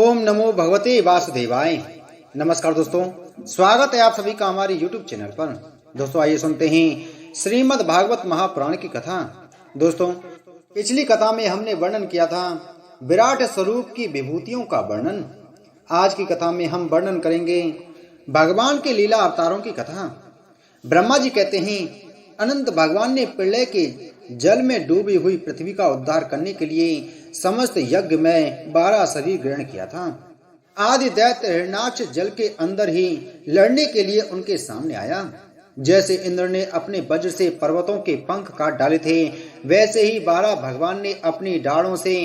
ओम नमो भगवते वासुदेवाय। नमस्कार दोस्तों, स्वागत है आप सभी का हमारे YouTube चैनल पर। दोस्तों आइए सुनते हैं श्रीमद् भागवत महापुराण की कथा। दोस्तों पिछली कथा में हमने वर्णन किया था विराट स्वरूप की विभूतियों का वर्णन। आज की कथा में हम वर्णन करेंगे भगवान के लीला अवतारों की कथा। ब्रह्मा जी कहते हैं अनंत भगवान ने प्रलय के जल में डूबी हुई पृथ्वी का उद्धार करने के लिए समस्त यज्ञ में 12 शरीर ग्रहण किया था। आदि दैत्य हिरण्याक्ष जल के अंदर ही लड़ने के लिए उनके सामने आया। जैसे इंद्र ने अपने वज्र से पर्वतों के पंख काट डाले थे, वैसे ही 12 भगवान ने अपनी डालों से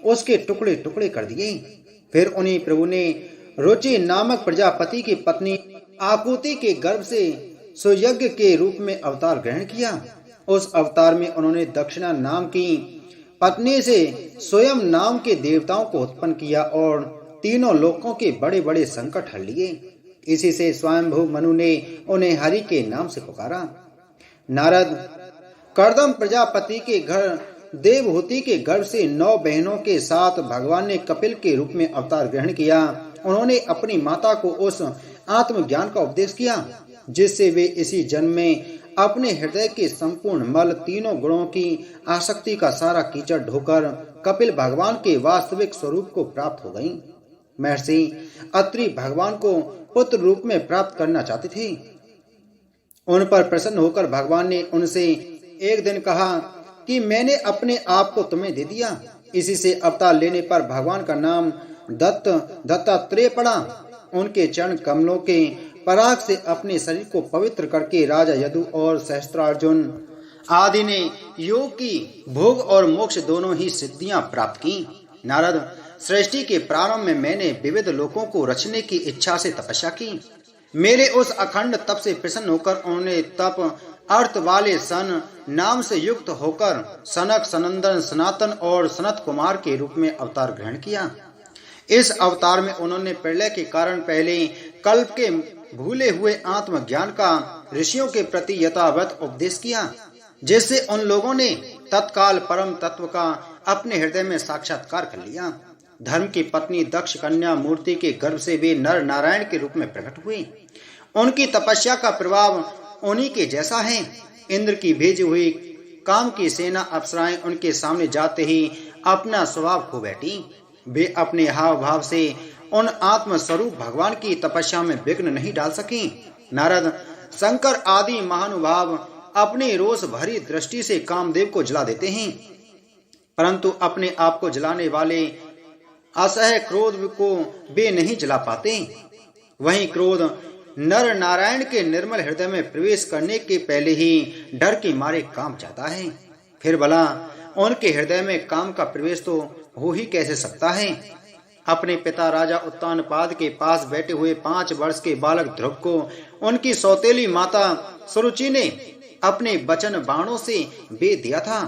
उसके टुकड़े टुकड़े कर दिए। फिर उन्हीं प्रभु ने रुचि नामक प्रजापति की पत्नी आकुति के गर्भ से सुयज्ञ के रूप में अवतार ग्रहण किया। उस अवतार में उन्होंने दक्षिणा नाम की पत्नी से स्वयं नाम के देवताओं को उत्पन्न किया और तीनों लोकों के बड़े बड़े संकट हल लिए। इसी से स्वयंभू मनु ने उन्हें हरि के नाम से पुकारा। नारद कर्दम प्रजापति के घर देवहूति के गर्भ से 9 बहनों के साथ भगवान ने कपिल के रूप में अवतार ग्रहण किया। उन्होंने अपनी माता को उस आत्मज्ञान का उपदेश किया जिससे वे इसी जन्म में अपने हृदय के संपूर्ण मल तीनों गुणों की आसक्ति का सारा कीचड़ ढोकर कपिल भगवान के वास्तविक स्वरूप को प्राप्त हो गईं। महर्षि अत्रि भगवान को पुत्र रूप में प्राप्त करना चाहते थे। उन पर प्रसन्न होकर भगवान ने उनसे एक दिन कहा कि मैंने अपने आप को तुम्हें दे दिया। इसी से अवतार लेने पर भगवान का नाम दत्तात्रेय पड़ा। उनके चरण कमलों के पराग से अपने शरीर को पवित्र करके राजा यदु और सहस्त्रार्जुन आदि ने योग की भोग और मोक्ष दोनों ही सिद्धियां प्राप्त की। नारद सृष्टि के प्रारंभ में मैंने विविध लोकों को रचने की इच्छा से तपस्या की। मेरे उस अखंड तप से प्रसन्न होकर उन्होंने तप अर्थ वाले सन नाम से युक्त होकर सनक सनंदन सनातन और सनत कुमार के रूप में अवतार ग्रहण किया। इस अवतार में उन्होंने प्रलय के कारण पहले कल्प के भूले हुए आत्मज्ञान का ऋषियों के प्रति यथावत उपदेश किया, जिससे उन लोगों ने तत्काल परम तत्व का अपने हृदय में साक्षात्कार कर लिया। धर्म की पत्नी दक्ष कन्या मूर्ति के गर्भ से वे नर नारायण के रूप में प्रकट हुई। उनकी तपस्या का प्रभाव उन्हीं के जैसा है। इंद्र की भेजी हुई काम की सेना अप्सराएं उनके सामने जाते ही अपना स्वभाव खो बैठी। वे अपने हाव भाव से उन आत्म स्वरूप भगवान की तपस्या में विघ्न नहीं डाल सकी। नारद शंकर आदि महानुभाव अपनी रोष भरी दृष्टि से कामदेव को जला देते हैं, परंतु अपने आप को जलाने वाले असह्य क्रोध को वे नहीं जला पाते। वहीं क्रोध नर नारायण के निर्मल हृदय में प्रवेश करने के पहले ही डर के मारे काम चाहता है। फिर भला उनके हृदय में काम का प्रवेश तो हो ही कैसे सकता है। अपने पिता राजा उत्तानपाद के पास बैठे हुए 5 वर्ष के बालक ध्रुव को उनकी सौतेली माता सुरुचि ने अपने वचन बाणों से बेध दिया था।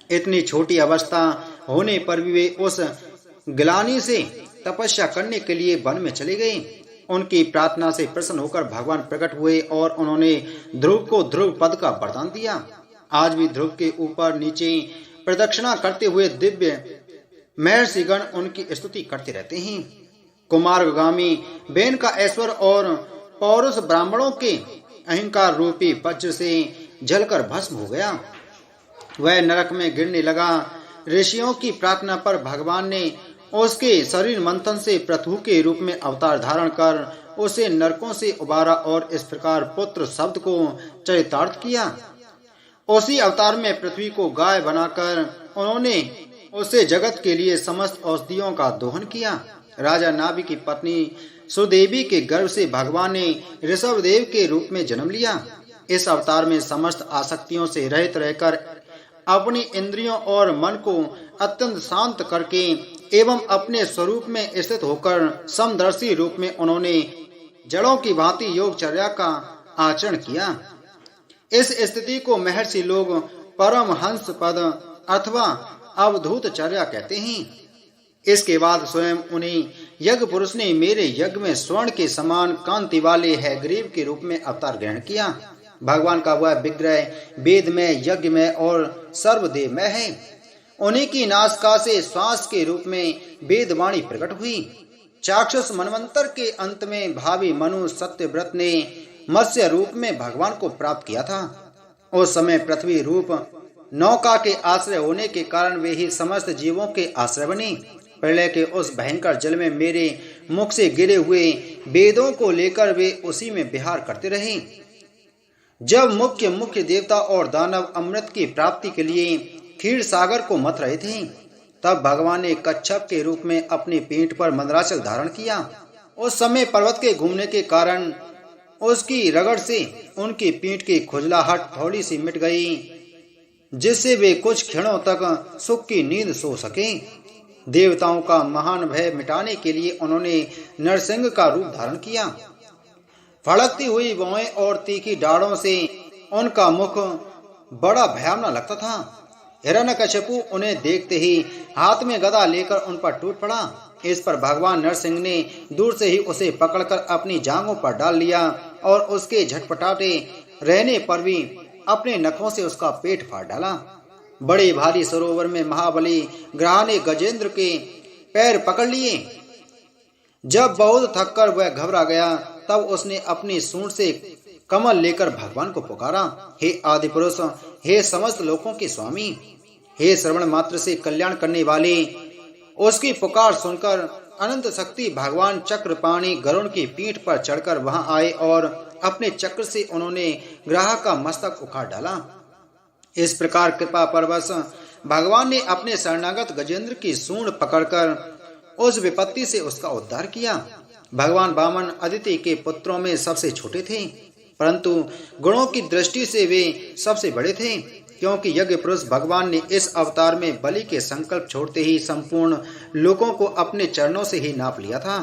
इतनी छोटी अवस्था होने पर भी वे उस ग्लानि से तपस्या करने के लिए वन में चले गए। उनकी प्रार्थना से प्रसन्न होकर भगवान प्रकट हुए और उन्होंने ध्रुव को ध्रुव पद का वरदान दिया। आज भी ध्रुव के ऊपर नीचे प्रदक्षिणा करते हुए दिव्य महर्षिगण उनकी स्तुति करते रहते हैं। कुमारगामी बेन का ऐश्वर और पौरुष ब्राह्मणों के अहंकार रूपी वज्र से जलकर भस्म हो गया। वह नरक में गिरने लगा। ऋषियों की प्रार्थना पर भगवान ने उसके शरीर मंथन से पृथु के रूप में अवतार धारण कर उसे नरकों से उबारा और इस प्रकार पुत्र शब्द को चरितार्थ किया। उसी अवतार में पृथ्वी को गाय बनाकर उन्होंने उसे जगत के लिए समस्त औषधियों का दोहन किया। राजा नाभि की पत्नी सुदेवी के गर्भ से भगवान ने ऋषभदेव के रूप में जन्म लिया। इस अवतार में समस्त आसक्तियों से रहित रहकर अपनी इंद्रियों और मन को अत्यंत शांत करके एवं अपने स्वरूप में स्थित होकर समदर्शी रूप में उन्होंने जड़ों की भांति योगचर्या का आचरण किया। इस स्थिति को महर्षि लोग परमहंस पद अथवा अवधूत चर्या कहते हैं। इसके बाद स्वयं उन्हीं यज्ञ पुरुष ने मेरे यज्ञ में स्वर्ण के समान कांति वाले हयग्रीव के रूप में अवतार ग्रहण किया। भगवान का वह विग्रह वेद में, यज्ञ में और सर्वदेव में है। उन्हीं की नासिका से श्वास के रूप में वेदवाणी प्रकट हुई। चाक्षुष मनवंतर के अंत में भावी मनु सत्यव्रत ने मत्स्य रूप में भगवान को प्राप्त किया था। उस समय पृथ्वी रूप नौका के आश्रय होने के कारण वे ही समस्त जीवों के आश्रय बने। प्रलय के उस भयंकर जल में मेरे मुख से गिरे हुए वेदों को लेकर वे उसी में विहार करते रहे। जब मुख्य मुख्य देवता और दानव अमृत की प्राप्ति के लिए क्षीर सागर को मथ रहे थे, तब भगवान ने कच्छप के रूप में अपनी पीठ पर मंदराचल धारण किया। उस समय पर्वत के घूमने के कारण उसकी रगड़ से उनकी पीठ की खुजलाहट थोड़ी सी मिट गई, जिससे वे कुछ क्षणों तक सुख की नींद सो सके। देवताओं का महान भय मिटाने के लिए उन्होंने नरसिंह का रूप धारण किया। फड़कती हुई भौहें और तीखी डाढ़ों से उनका मुख बड़ा भयावना लगता था। हिरण्यकशिपु उन्हें देखते ही हाथ में गदा लेकर उन पर टूट पड़ा। इस पर भगवान नरसिंह ने दूर से ही उसे पकड़कर अपनी जांघों पर डाल लिया और उसके झटपटाते रहने पर भी अपने नखों से उसका पेट फाड़ डाला। बड़े भारी सरोवर में महाबली ग्रह ने गजेंद्र के पैर पकड़ लिए। जब बहुत थककर वह घबरा गया, तब उसने अपनी सूंड से कमल लेकर भगवान को पुकारा, हे आदि पुरुष, हे समस्त लोकों के स्वामी, हे श्रवण मात्र से कल्याण करने वाले। उसकी पुकार सुनकर अनंत शक्ति भगवान चक्रपाणी गरुड़ की पीठ पर चढ़कर वहां आए और अपने चक्र से उन्होंने ग्रह का मस्तक उखाड़ डाला। इस प्रकार कृपा परवश भगवान ने अपने शरणागत गजेंद्र की सूंड पकड़कर उस विपत्ति से उसका उद्धार किया। भगवान वामन अदिति के पुत्रों में सबसे छोटे थे, परंतु गुणों की दृष्टि से वे सबसे बड़े थे, क्योंकि यज्ञ पुरुष भगवान ने इस अवतार में बलि के संकल्प छोड़ते ही संपूर्ण लोगों को अपने चरणों से ही नाप लिया था।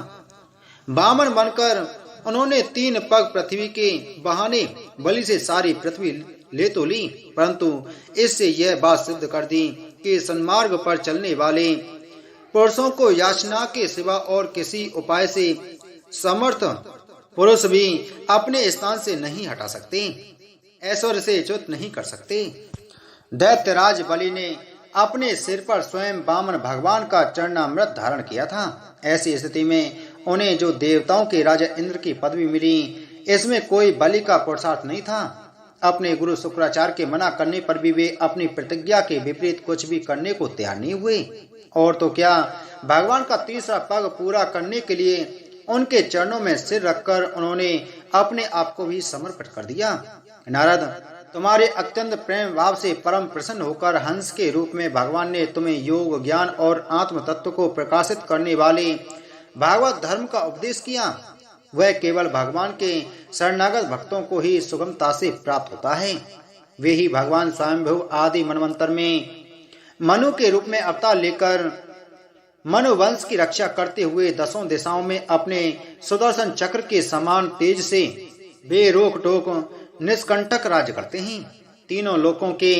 वामन बनकर उन्होंने 3 पग पृथ्वी के बहाने बलि से सारी पृथ्वी ले तो ली, परंतु इससे यह बात सिद्ध कर दी कि सन्मार्ग पर चलने वाले पुरुषों को याचना के सिवा और किसी उपाय से समर्थ पुरुष भी अपने स्थान से नहीं हटा सकते, ऐश्वर्य से च्युत नहीं कर सकते। दैत्यराज बलि ने अपने सिर पर स्वयं वामन भगवान का चरणामृत धारण किया था। ऐसी स्थिति में उन्हें जो देवताओं के राजा इंद्र की पदवी मिली, इसमें कोई बलि का पुरुषार्थ नहीं था। अपने गुरु शुक्राचार्य के मना करने पर भी वे अपनी प्रतिज्ञा के विपरीत कुछ भी करने को तैयार नहीं हुए। और तो क्या, भगवान का तीसरा पग पूरा करने के लिए उनके चरणों में सिर रखकर उन्होंने अपने आप को भी समर्पित कर दिया। नारद, तुम्हारे अत्यंत प्रेम भाव से परम प्रसन्न होकर हंस के रूप में भगवान ने तुम्हें योग, ज्ञान और आत्म तत्व को प्रकाशित करने वाले भागवत धर्म का उपदेश किया। वह केवल भगवान के शरणागत भक्तों को ही सुगमता से प्राप्त होता है। वे ही भगवान स्वयंभू आदि मनवंतर में मनु के रूप में अवतार लेकर मनु वंश की रक्षा करते हुए 10 दिशाओं में अपने सुदर्शन चक्र के समान तेज से बेरोक टोक निष्कंटक राज्य करते हैं। तीनों लोकों के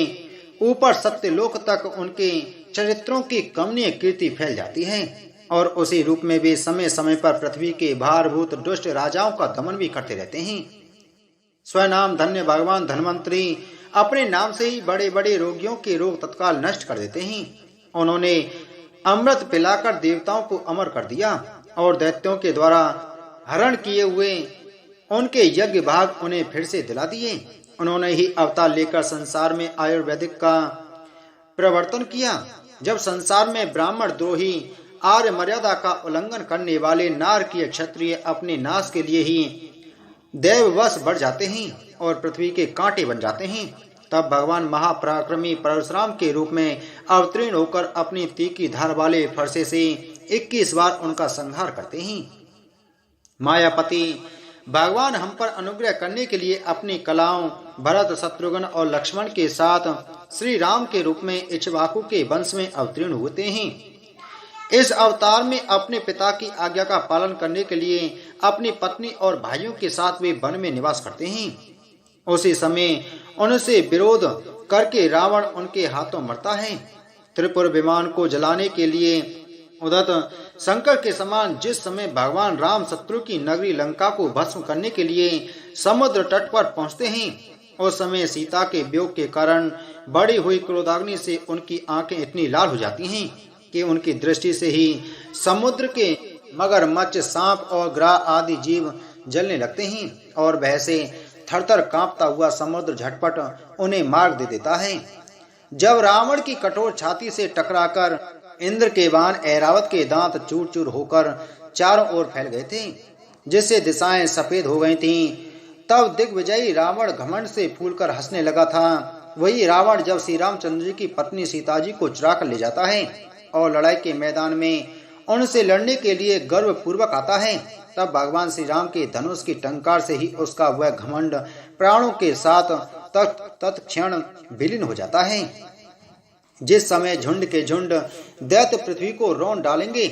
ऊपर सत्यलोक तक उनके चरित्रों की कमनीय कीर्ति फैल जाती है और उसी रूप में वे समय समय पर पृथ्वी के भारभूत दुष्ट राजाओं का दमन भी करते रहते हैं। स्वनाम धन्य भगवान धन्वंतरी अपने नाम से ही बड़े बड़े रोगियों के रोग तत्काल नष्ट कर देते हैं। उन्होंने अमृत पिलाकर देवताओं को अमर कर दिया और दैत्यों के द्वारा हरण किए हुए उनके यज्ञ भाग उन्हें फिर से दिला दिए। उन्होंने ही अवतार लेकर संसार में आयुर्वेदिक का प्रवर्तन किया। जब संसार में ब्राह्मण द्रोही आर्य मर्यादा का उल्लंघन करने वाले नारकीय क्षत्रिय अपने नाश के लिए ही देववश बढ़ जाते हैं और पृथ्वी के कांटे बन जाते हैं, तब भगवान महापराक्रमी परशुराम के रूप में अवतीर्ण होकर अपनी तीखी धार वाले फरसे से 21 बार उनका संहार करते हैं। मायापति भगवान हम पर अनुग्रह करने के लिए अपनी कलाओं भरत, शत्रुघ्न और लक्ष्मण के साथ श्री राम के रूप में इक्ष्वाकु के वंश में अवतीर्ण होते हैं। इस अवतार में अपने पिता की आज्ञा का पालन करने के लिए अपनी पत्नी और भाइयों के साथ वे वन में निवास करते हैं। उसी समय उनसे विरोध करके रावण उनके हाथों मरता है। त्रिपुर विमान को जलाने के लिए उदत शंकर के समान जिस समय भगवान राम शत्रु की नगरी लंका को भस्म करने के लिए समुद्र तट पर पहुंचते हैं, उस समय सीता के वियोग के कारण बढ़ी हुई क्रोधाग्नि से उनकी आंखें इतनी लाल हो जाती हैं कि उनकी दृष्टि से ही समुद्र के मगरमच्छ, सांप और ग्राह आदि जीव जलने लगते हैं और वह से थरथर कांपता हुआ समुद्र झटपट उन्हें मार्ग दे देता है। जब रावण की कठोर छाती से टकराकर इंद्र के बाण ऐरावत के दांत चूर चूर होकर चारों ओर फैल गए थे, जिससे दिशाएं सफेद हो गई थीं, तब दिग्विजयी रावण घमंड से फूलकर हंसने लगा था। वही रावण जब श्री रामचंद्र जी की पत्नी सीता जी को चुरा कर ले जाता है और लड़ाई के मैदान में उनसे लड़ने के लिए गर्व पूर्वक आता है, तब भगवान श्री राम के धनुष की टंकार से ही उसका वह घमंड प्राणों के साथ तत्क्षण विलीन हो जाता है। जिस समय झुंड के झुंड दैत्य पृथ्वी को रौंद डालेंगे,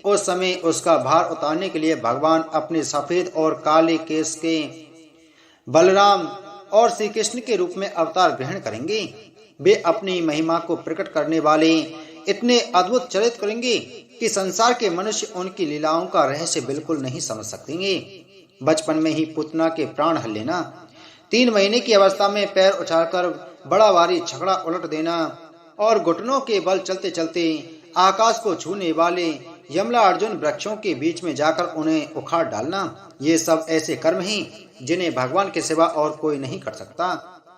उस समय उसका भार उतारने के लिए भगवान अपने सफेद और काले केस के बलराम और श्री कृष्ण के रूप में अवतार ग्रहण करेंगे। वे अपनी महिमा को प्रकट करने वाले इतने अद्भुत चरित्र करेंगे कि संसार के मनुष्य उनकी लीलाओं का रहस्य बिल्कुल नहीं समझ सकेंगे। बचपन में ही पुतना के प्राण हर लेना, 3 महीने की अवस्था में पैर उछालकर बड़ा भारी छकड़ा उलट देना और घुटनों के बल चलते चलते आकाश को छूने वाले यमला अर्जुन वृक्षों के बीच में जाकर उन्हें उखाड़ डालना, ये सब ऐसे कर्म हैं जिन्हें भगवान के सिवा और कोई नहीं कर सकता।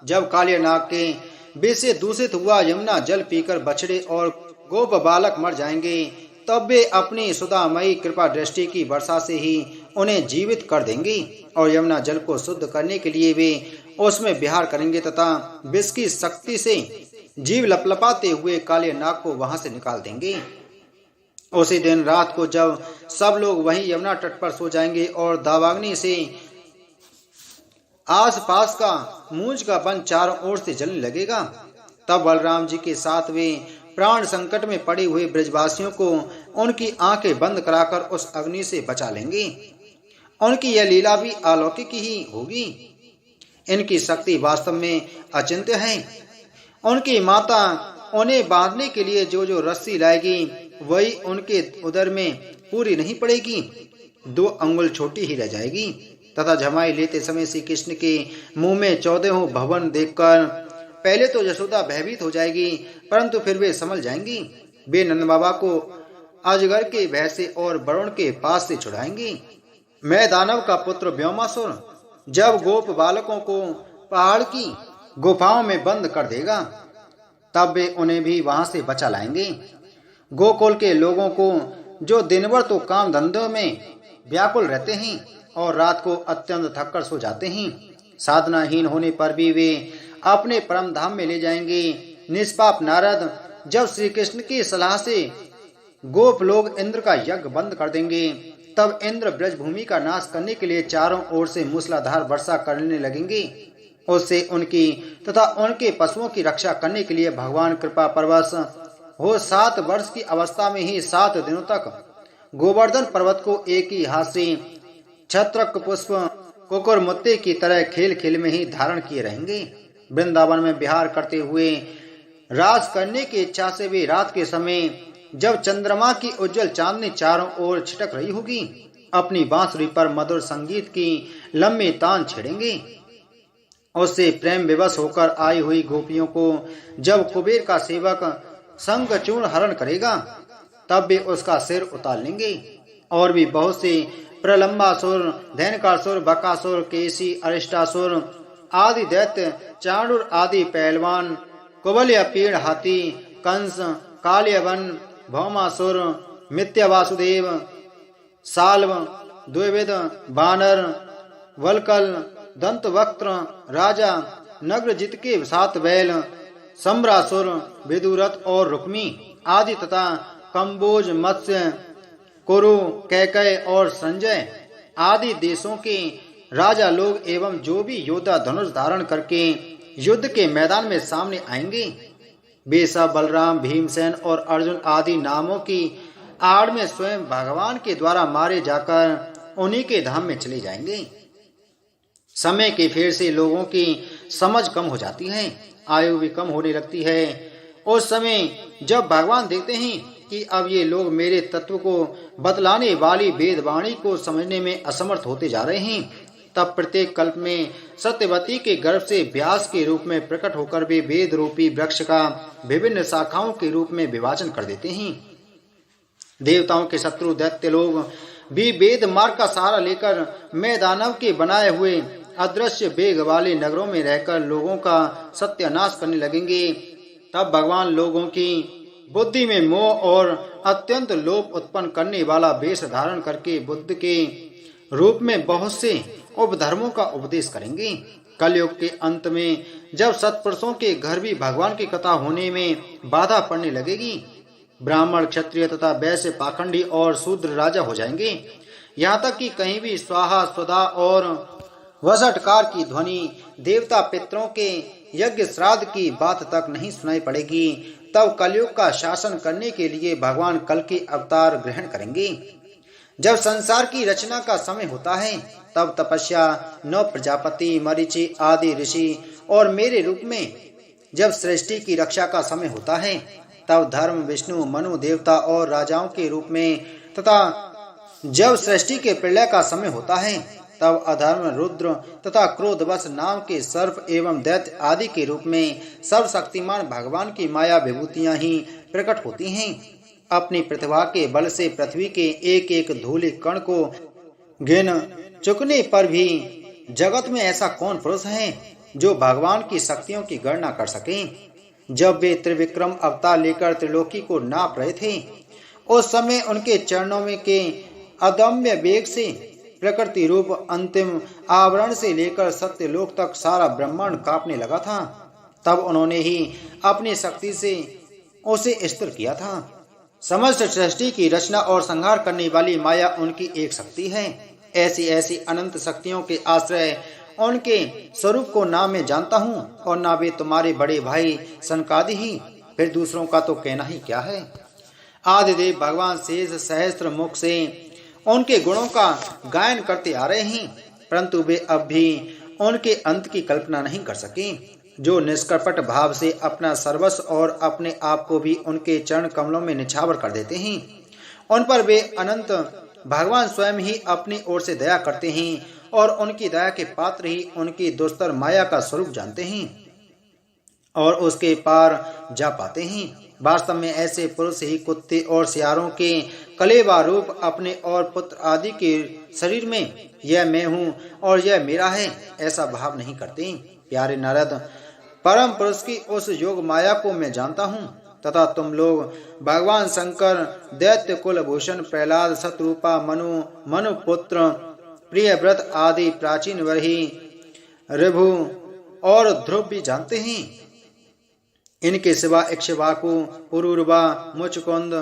जब काले नाग के विष से दूषित हुआ यमुना जल पीकर बछड़े और गोप बालक मर जाएंगे, तब वे अपनी सुधामयी कृपा दृष्टि की वर्षा से ही उन्हें जीवित कर देंगे और यमुना जल को शुद्ध करने के लिए वे उसमें विहार करेंगे तथा विष की शक्ति से जीव लपलपाते हुए काले नाग को वहां से निकाल देंगे। उसी दिन रात को जब सब लोग वहीं यमुना तट पर सो जाएंगे और दावाग्नि से आसपास का मूंज का वन चारों ओर से जलने लगेगा, तब बलराम जी के साथ वे प्राण संकट में पड़े हुए ब्रजवासियों को उनकी आंखें बंद कराकर उस अग्नि से बचा लेंगे। उनकी यह लीला भी अलौकिक ही होगी। इनकी शक्ति वास्तव में अचिंत्य है। उनकी माता उन्हें बांधने के लिए जो जो रस्सी लाएगी वही उनके उदर में पूरी नहीं पड़ेगी, 2 अंगुल छोटी ही रह जाएगी तथा जमाई लेते समय श्री कृष्ण के मुंह में 14 भवन देखकर पहले तो यशोदा भयभीत हो जाएगी, परंतु फिर वे समझ जाएंगी। वे नंद बाबा को अजगर के भय से और वरुण के पास से छुड़ाएंगी। मैं दानव का पुत्र व्योमासुर जब गोप बालकों को पहाड़ की गुफाओं में बंद कर देगा, तब वे उन्हें भी वहां से बचा लाएंगे। गोकुल के लोगों को जो दिनभर तो काम धंधों में व्याकुल रहते हैं और रात को अत्यंत थककर सो जाते हैं, साधनाहीन होने पर भी वे अपने परम धाम में ले जाएंगे। निष्पाप नारद जब श्री कृष्ण की सलाह से गोप लोग इंद्र का यज्ञ बंद कर देंगे, तब इंद्र ब्रजभूमि का नाश करने के लिए चारों ओर से मूसलाधार वर्षा करने लगेंगे। उससे उनकी तथा उनके पशुओं की रक्षा करने के लिए भगवान कृपा परवश हो 7 वर्ष की अवस्था में ही 7 दिनों तक गोवर्धन पर्वत को एक ही हाथ से छत्रक पुष्प कुकुर मुत्ते की तरह खेल खेल में ही धारण किए रहेंगे। वृंदावन में विहार करते हुए राज करने की इच्छा से वे रात के समय जब चंद्रमा की उज्जवल चांदनी चारों ओर छिटक रही होगी, अपनी बांसुरी पर मधुर संगीत की लंबी तान छेड़ेंगे। उससे प्रेम विवश होकर आई हुई गोपियों को जब कुबेर का सेवक शंखचूर्ण हरण करेगा, तब वे उसका सिर उतार लेंगे और भी बहुत से प्रलंबासुर, धैनकासुर, बकासुर, केसी, अरिष्टासुर आदि दैत्य, चाणूर आदि पहलवान, कुबलिया पीड़ हाथी, कंस, कालियवन, भौमासुर, मिथ्या वासुदेव, साल्व, द्विविध, बानर, वलकल, दंतवक्त्र, राजा, नग्रजित के 7 बैल, सम्रासुर, विदुरथ और रुक्मी आदि तथा कंबोज, मत्स्य, कुरु, कैकय और संजय आदि देशों के राजा लोग एवं जो भी योद्धा धनुष धारण करके युद्ध के मैदान में सामने आएंगे, वे सब बलराम, भीमसेन और अर्जुन आदि नामों की आड़ में स्वयं भगवान के द्वारा मारे जाकर उन्हीं के धाम में चले जाएंगे। समय के फेर से लोगों की समझ कम हो जाती है, आयु भी कम होने लगती है। उस समय जब भगवान देखते हैं कि अब ये लोग मेरे तत्व को बतलाने वाली वेद वाणी को समझने में असमर्थ होते जा रहे हैं, तब प्रत्येक कल्प में सत्यवती के गर्भ से व्यास के रूप में प्रकट होकर वे वेद रूपी वृक्ष का विभिन्न शाखाओं के रूप में विभाजन कर देते हैं। देवताओं के शत्रु दैत्य लोग भी वेद मार्ग का सहारा लेकर मैदानव के बनाए हुए अदृश्य वेग वाले नगरों में रहकर लोगों का सत्यानाश करने लगेंगे। तब भगवान लोगों की बुद्धि में मोह और अत्यंत लोभ उत्पन्न करने वाला वेश धारण करके बुद्ध के रूप में बहुत से उपधर्मों का उपदेश करेंगे। कलयुग के अंत में जब सत्पुरुषों के घर भी भगवान की कथा होने में बाधा पड़ने लगेगी, ब्राह्मण क्षत्रिय तथा वैश्य पाखंडी और शूद्र राजा हो जाएंगे। यहाँ तक कि कहीं भी स्वाहा स्वधा और वसटकार की ध्वनि देवता पितरों के यज्ञ श्राद्ध की बात तक नहीं सुनाई पड़ेगी। तब कलयुग का शासन करने के लिए भगवान कल के अवतार ग्रहण करेंगे। जब संसार की रचना का समय होता है तब तपस्या, नौ प्रजापति, मरीचि आदि ऋषि और मेरे रूप में जब सृष्टि की रक्षा का समय होता है तब धर्म, विष्णु, मनु देवता और राजाओं के रूप में तथा जब सृष्टि के प्रलय का समय होता है तब अधर्म, रुद्र तथा क्रोधवश नाम के सर्प एवं दैत्य आदि के रूप में सर्वशक्तिमान भगवान की माया विभूतियां ही प्रकट होती हैं। अपनी प्रतिभा के बल से पृथ्वी के एक एक धूलि कण को गिन चुकने पर भी जगत में ऐसा कौन पुरुष है जो भगवान की शक्तियों की गणना कर सके। जब वे त्रिविक्रम अवतार लेकर त्रिलोकी को नाप रहे थे उस समय उनके चरणों में के अदम्य वेग से प्रकृति रूप अंतिम आवरण से लेकर सत्यलोक तक सारा ब्रह्मांड कांपने लगा था। तब उन्होंने ही अपनी शक्ति से उसे स्थिर किया था। समस्त सृष्टि की रचना और संहार करने वाली माया उनकी एक शक्ति है। ऐसी ऐसी अनंत शक्तियों के आश्रय उनके स्वरूप को ना मैं जानता हूँ और ना वे तुम्हारे बड़े भाई सनकादि ही, फिर दूसरों का तो कहना ही क्या है। आदिदेव भगवान शेष सहस्त्र मुख से उनके गुणों का गायन करते आ रहे हैं, परंतु वे अब भी उनके अंत की कल्पना नहीं कर सके। जो निष्कपट भाव से अपना सर्वस्व और अपने आप को भी उनके चरण कमलों में निछावर कर देते हैं, उन पर वे अनंत भगवान स्वयं ही अपनी ओर से दया करते हैं और उनकी दया के पात्र ही उनकी दुस्तर माया का स्वरूप जानते हैं और उसके पार जा पाते हैं। वास्तव में ऐसे पुरुष ही कुत्ते और सियारों के कलेवा रूप अपने और पुत्र आदि के शरीर में यह मैं हूँ और यह मेरा है ऐसा भाव नहीं करते। प्यारे नारद, परम पुरुष की उस योग माया को मैं जानता हूँ तथा तुम लोग भगवान शंकर, दैत्य कुलभूषण प्रहलाद, शत्रुपा, मनु पुत्र, प्रियव्रत आदि प्राचीन वर्ही, ऋभु और ध्रुव भी जानते हैं। इनके सिवा इक्ष्वाकु, पुरूरवा, मुचकुंद,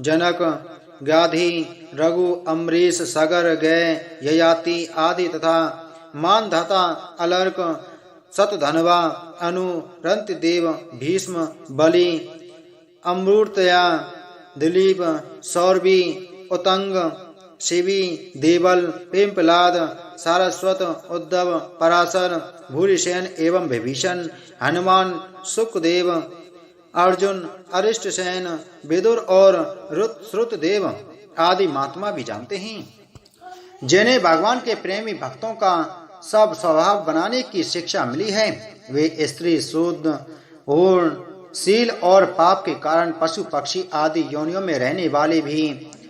जनक, गाधी, रघु, अम्बरीश, सगर, गय, ययाति आदि तथा मानधाता, अलर्क, शतधनवा, अनु, रंतिदेव, भीष्म, बलि, अमृतया, दिलीप, सौरभी, उतंग, शिवी, देवल, पिंपलाद, सारस्वत, उद्धव, पराशर, भूरिसेन एवं विभीषण, हनुमान, सुखदेव, अर्जुन, अरिष्टसेन, विदुर और श्रुतदेव आदि महात्मा भी जानते हैं। जिन्हें भगवान के प्रेमी भक्तों का सब स्वभाव बनाने की शिक्षा मिली है, वे स्त्री, शुद्ध, पूर्ण, शील और पाप के कारण पशु पक्षी आदि योनियों में रहने वाले भी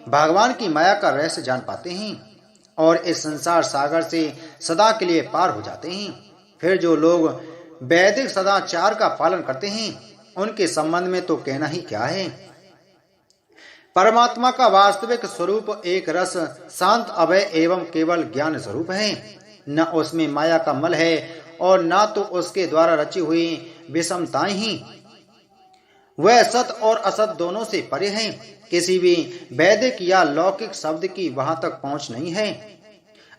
भगवान की माया का रहस्य जान पाते हैं और इस संसार सागर से सदा के लिए पार हो जाते हैं। फिर जो लोग वैदिक सदाचार का पालन करते हैं उनके संबंध में तो कहना ही क्या है। परमात्मा का वास्तविक स्वरूप एक रस, शांत, अभय एवं केवल ज्ञान स्वरूप है। न उसमें माया का मल है और न तो उसके द्वारा रची हुई विषमताएं ही। वह सत और असत दोनों से परे है। किसी भी वैदिक या लौकिक शब्द की वहां तक पहुंच नहीं है।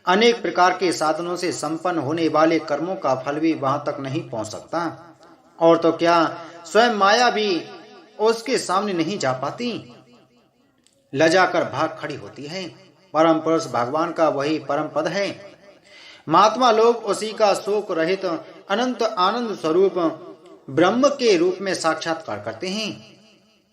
अनेक प्रकार के साधनों से संपन्न होने वाले कर्मों का फल भी वहां तक नहीं पहुंच सकता। और तो क्या, स्वयं माया भी उसके सामने नहीं जा पाती, लजाकर भाग खड़ी होती है। परम पुरुष भगवान का वही परम पद है। महात्मा लोग उसी का शोक रहित अनंत आनंद स्वरूप ब्रह्म के रूप में साक्षात्कार करते हैं।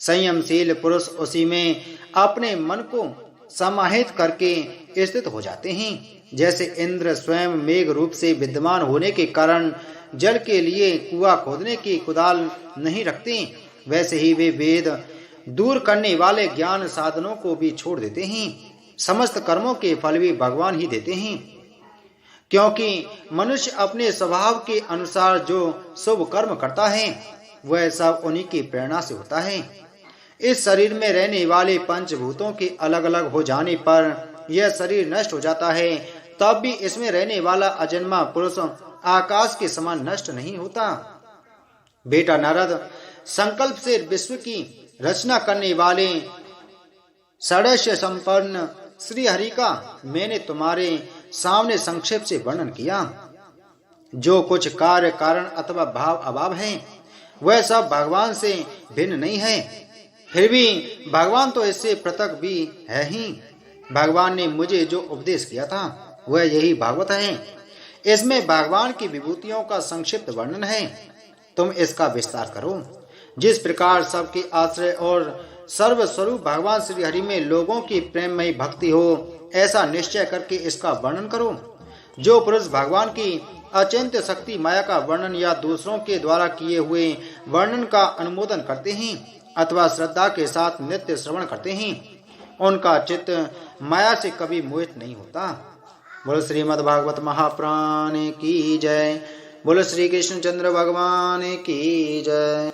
संयमशील पुरुष उसी में अपने मन को समाहित करके स्थित हो जाते हैं। जैसे इंद्र स्वयं मेघ रूप से विद्यमान होने के कारण जल के लिए कुआं खोदने की कुदाल नहीं रखते, वैसे ही वे वेद दूर करने वाले ज्ञान साधनों को भी छोड़ देते हैं। समस्त कर्मों के फल भी भगवान ही देते हैं, क्योंकि मनुष्य अपने स्वभाव के अनुसार जो शुभ कर्म करता है वह सब उन्हीं की प्रेरणा से होता है। इस शरीर में रहने वाले पंचभूतों के अलग अलग हो जाने पर यह शरीर नष्ट हो जाता है, तब भी इसमें रहने वाला अजन्मा पुरुष आकाश के समान नष्ट नहीं होता। बेटा नारद, संकल्प से विश्व की रचना करने वाले षड्यंत्र संपन्न श्री हरि का मैंने तुम्हारे सामने संक्षेप से वर्णन किया। जो कुछ कार्य कारण अथवा भाव अभाव है वह सब भगवान से भिन्न नहीं है, फिर भी भगवान तो इससे पृथक भी है ही। भगवान ने मुझे जो उपदेश किया था वह यही भागवत है। इसमें भगवान की विभूतियों का संक्षिप्त वर्णन है, तुम इसका विस्तार करो। जिस प्रकार सबके आश्रय और सर्वस्वरूप भगवान श्री हरि में लोगों की प्रेममयी भक्ति हो, ऐसा निश्चय करके इसका वर्णन करो। जो पुरुष भगवान की अचिंत्य शक्ति माया का वर्णन या दूसरों के द्वारा किए हुए वर्णन का अनुमोदन करते हैं अथवा श्रद्धा के साथ नित्य श्रवण करते हैं, उनका चित्त माया से कभी मोहित नहीं होता। बोलो श्रीमद् भागवत महापुराण की जय। बोलो श्री कृष्णचंद्र भगवान की जय।